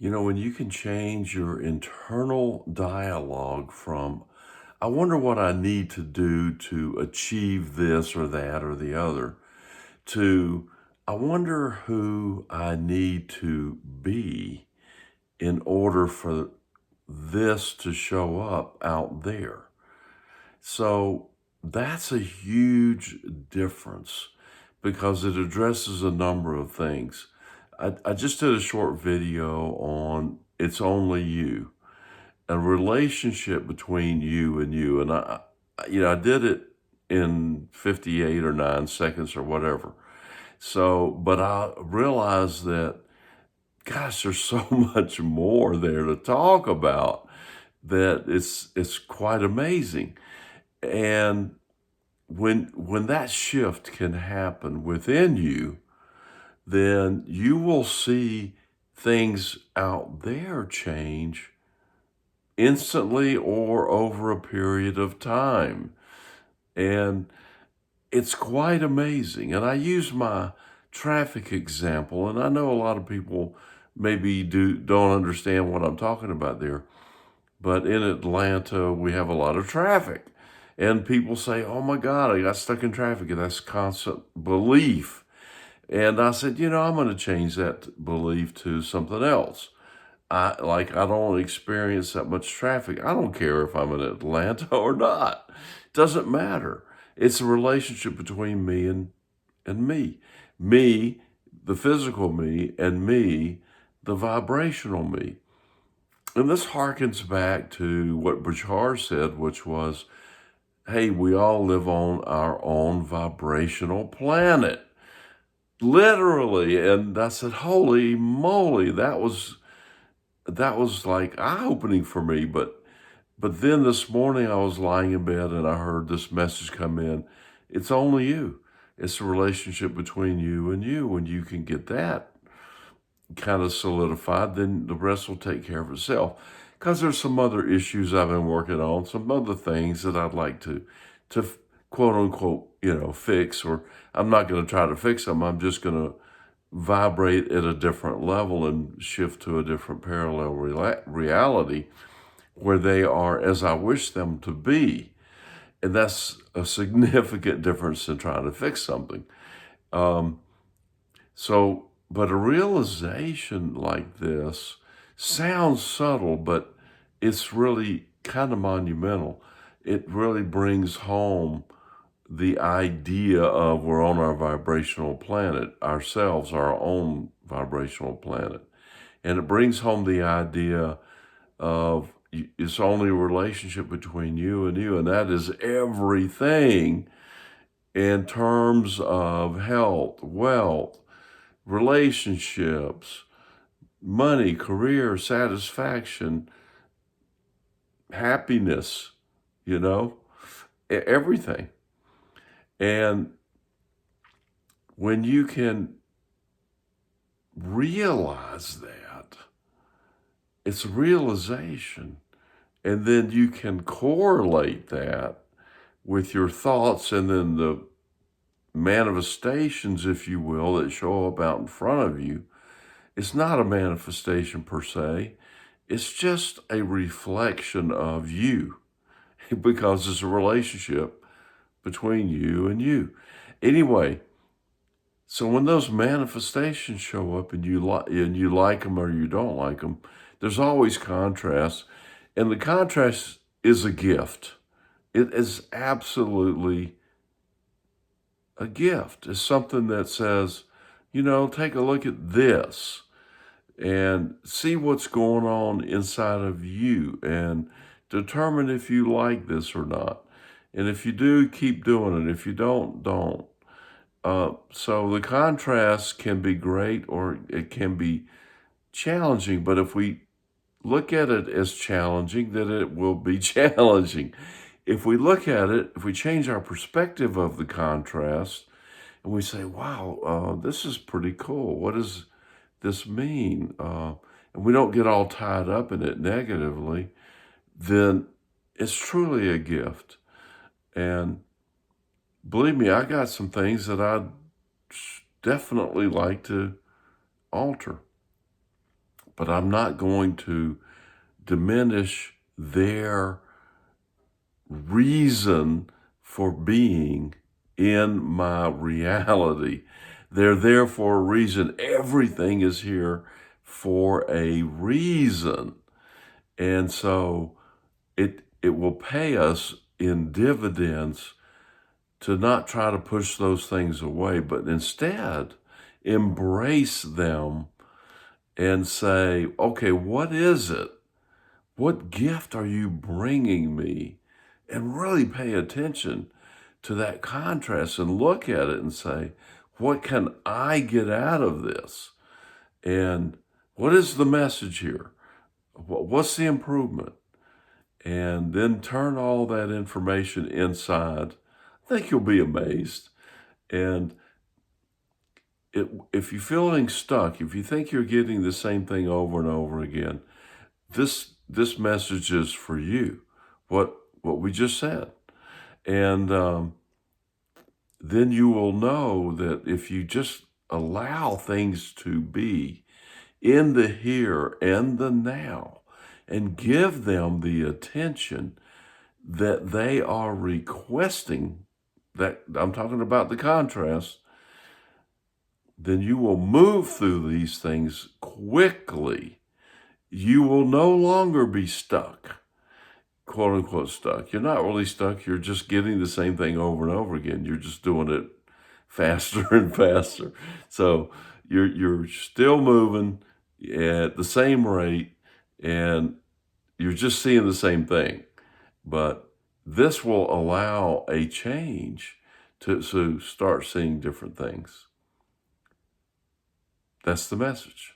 When you can change your internal dialogue from, I wonder what I need to do to achieve this or that or the other, to, I wonder who I need to be in order for this to show up out there. So that's a huge difference because it addresses a number of things. I just did a short video on It's Only You, a relationship between you and you. And I did it in 58 or 9 seconds or whatever. So, but I realized that, gosh, there's so much more there to talk about that it's quite amazing. And when that shift can happen within you, then you will see things out there change instantly or over a period of time. And it's quite amazing. And I use my traffic example, and I know a lot of people maybe don't understand what I'm talking about there. But in Atlanta, we have a lot of traffic. And people say, oh my God, I got stuck in traffic. And that's constant belief. And I said, I'm going to change that belief to something else. I don't experience that much traffic. I don't care if I'm in Atlanta or not. It doesn't matter. It's a relationship between me and me. Me, the physical me, and me, the vibrational me. And this harkens back to what Bashar said, which was, hey, we all live on our own vibrational planet. Literally. And I said, holy moly, that was like eye-opening for me. But then this morning I was lying in bed and I heard this message come in. It's only you. It's a relationship between you and you. When you can get that kind of solidified, then the rest will take care of itself. Because there's some other issues I've been working on, some other things that I'd like to quote unquote, fix, or I'm not going to try to fix them. I'm just going to vibrate at a different level and shift to a different parallel reality where they are as I wish them to be. And that's a significant difference than trying to fix something. But a realization like this sounds subtle, but it's really kind of monumental. It really brings home the idea of we're on our vibrational planet, ourselves, our own vibrational planet. And it brings home the idea of it's only a relationship between you, and that is everything in terms of health, wealth, relationships, money, career, satisfaction, happiness, everything. And when you can realize that, it's a realization, and then you can correlate that with your thoughts and then the manifestations, if you will, that show up out in front of you. It's not a manifestation per se. It's just a reflection of you because it's a relationship between you and you. Anyway, so when those manifestations show up and you like them or you don't like them, there's always contrast, and the contrast is a gift. It is absolutely a gift. It's something that says, take a look at this and see what's going on inside of you and determine if you like this or not. And if you do, keep doing it. If you don't, don't. So the contrast can be great or it can be challenging, but if we look at it as challenging, then it will be challenging. If we look at it, if we change our perspective of the contrast and we say, wow, this is pretty cool. What does this mean? And we don't get all tied up in it negatively, then it's truly a gift. And believe me, I got some things that I'd definitely like to alter. but I'm not going to diminish their reason for being in my reality. They're there for a reason. Everything is here for a reason. And so it will pay us in dividends to not try to push those things away, but instead embrace them and say, okay, what is it? What gift are you bringing me? And really pay attention to that contrast and look at it and say, what can I get out of this? And what is the message here? What's the improvement? And then turn all that information inside. I think you'll be amazed. And if you're feeling stuck, if you think you're getting the same thing over and over again, this message is for you. What we just said, and then you will know that if you just allow things to be in the here and the now, and give them the attention that they are requesting, that I'm talking about the contrast, then you will move through these things quickly. You will no longer be stuck, quote unquote stuck. You're not really stuck. You're just getting the same thing over and over again. You're just doing it faster and faster. So you're still moving at the same rate, and you're just seeing the same thing. But this will allow a change to start seeing different things. That's the message.